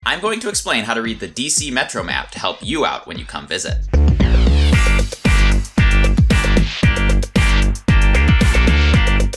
I'm going to explain how to read the DC Metro map to help you out when you come visit.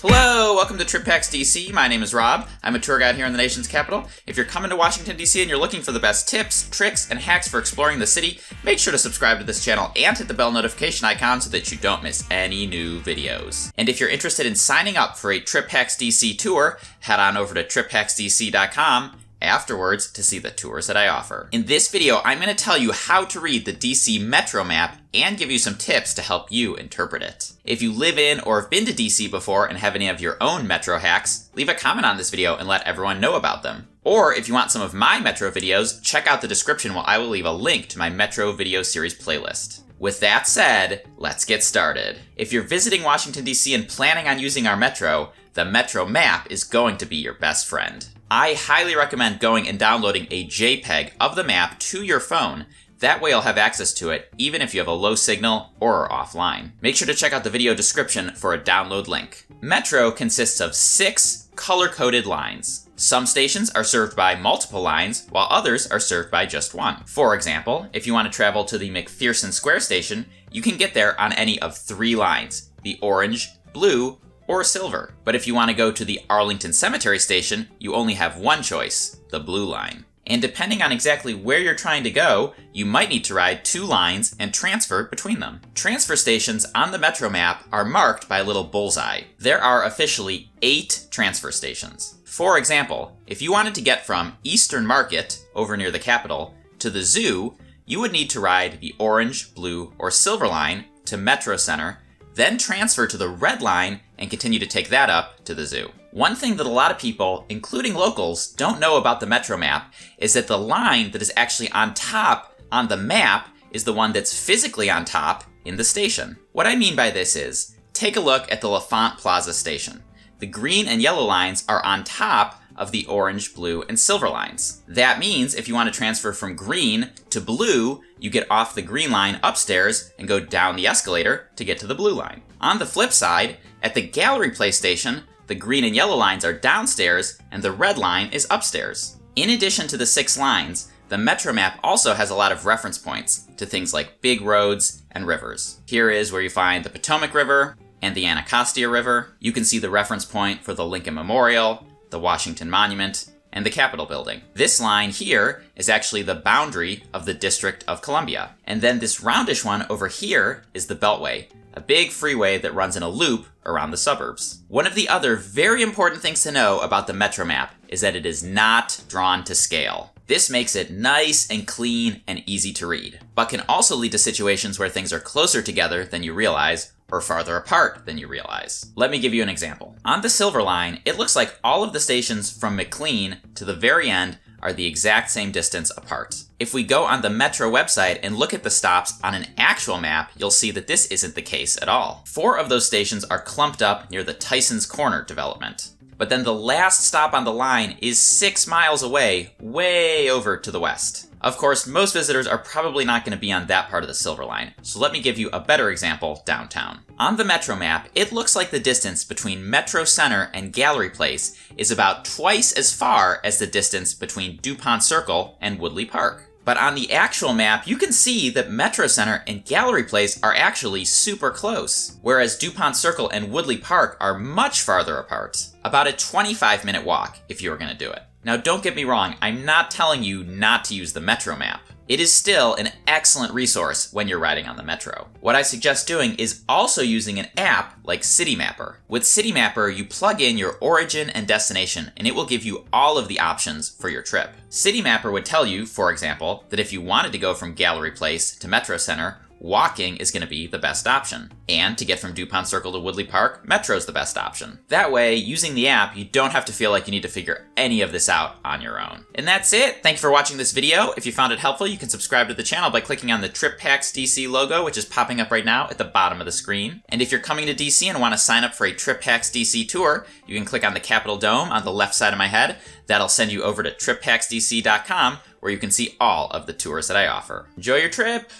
Hello, welcome to Trip Hacks DC. My name is Rob. I'm a tour guide here in the nation's capital. If you're coming to Washington DC and you're looking for the best tips, tricks, and hacks for exploring the city, make sure to subscribe to this channel and hit the bell notification icon so that you don't miss any new videos. And if you're interested in signing up for a Trip Hacks DC tour, head on over to triphacksdc.com afterwards to see the tours that I offer. In this video, I'm going to tell you how to read the DC Metro map and give you some tips to help you interpret it. If you live in or have been to DC before and have any of your own Metro hacks, leave a comment on this video and let everyone know about them. Or if you want some of my Metro videos, check out the description where I will leave a link to my Metro video series playlist. With that said, let's get started. If you're visiting Washington DC and planning on using our Metro, the Metro map is going to be your best friend. I highly recommend going and downloading a JPEG of the map to your phone. That way you'll have access to it even if you have a low signal or are offline. Make sure to check out the video description for a download link. Metro consists of 6 color-coded lines. Some stations are served by multiple lines, while others are served by just one. For example, if you want to travel to the McPherson Square station, you can get there on any of 3 lines, the orange, blue, or silver. But if you want to go to the Arlington Cemetery station, you only have one choice, the blue line. And depending on exactly where you're trying to go, you might need to ride 2 lines and transfer between them. Transfer stations on the Metro map are marked by a little bullseye. There are officially 8 transfer stations. For example, if you wanted to get from Eastern Market, over near the Capitol, to the zoo, you would need to ride the orange, blue, or silver line to Metro Center, then transfer to the red line and continue to take that up to the zoo. One thing that a lot of people, including locals, don't know about the Metro map is that the line that is actually on top on the map is the one that's physically on top in the station. What I mean by this is, take a look at the L'Enfant Plaza station. The green and yellow lines are on top of the orange, blue, and silver lines. That means if you want to transfer from green to blue, you get off the green line upstairs and go down the escalator to get to the blue line. On the flip side, at the Gallery Place station, the green and yellow lines are downstairs and the red line is upstairs. In addition to the 6 lines, the Metro map also has a lot of reference points to things like big roads and rivers. Here is where you find the Potomac River and the Anacostia River. You can see the reference point for the Lincoln Memorial, the Washington Monument, and the Capitol Building. This line here is actually the boundary of the District of Columbia. And then this roundish one over here is the Beltway, a big freeway that runs in a loop around the suburbs. One of the other very important things to know about the Metro map is that it is not drawn to scale. This makes it nice and clean and easy to read, but can also lead to situations where things are closer together than you realize or farther apart than you realize. Let me give you an example. On the Silver Line, it looks like all of the stations from McLean to the very end are the exact same distance apart. If we go on the Metro website and look at the stops on an actual map, you'll see that this isn't the case at all. 4 of those stations are clumped up near the Tysons Corner development. But then the last stop on the line is 6 miles away, way over to the west. Of course, most visitors are probably not going to be on that part of the Silver Line, so let me give you a better example downtown. On the Metro map, it looks like the distance between Metro Center and Gallery Place is about twice as far as the distance between DuPont Circle and Woodley Park. But on the actual map, you can see that Metro Center and Gallery Place are actually super close, whereas DuPont Circle and Woodley Park are much farther apart. About a 25-minute walk if you were going to do it. Now don't get me wrong, I'm not telling you not to use the Metro map. It is still an excellent resource when you're riding on the Metro. What I suggest doing is also using an app like Citymapper. With Citymapper, you plug in your origin and destination, and it will give you all of the options for your trip. Citymapper would tell you, for example, that if you wanted to go from Gallery Place to Metro Center, walking is going to be the best option. And to get from DuPont Circle to Woodley Park, Metro's the best option. That way, using the app, you don't have to feel like you need to figure any of this out on your own. And that's it! Thank you for watching this video. If you found it helpful, you can subscribe to the channel by clicking on the Trip Hacks DC logo, which is popping up right now at the bottom of the screen. And if you're coming to DC and want to sign up for a Trip Hacks DC tour, you can click on the Capitol Dome on the left side of my head. That'll send you over to triphacksdc.com, where you can see all of the tours that I offer. Enjoy your trip!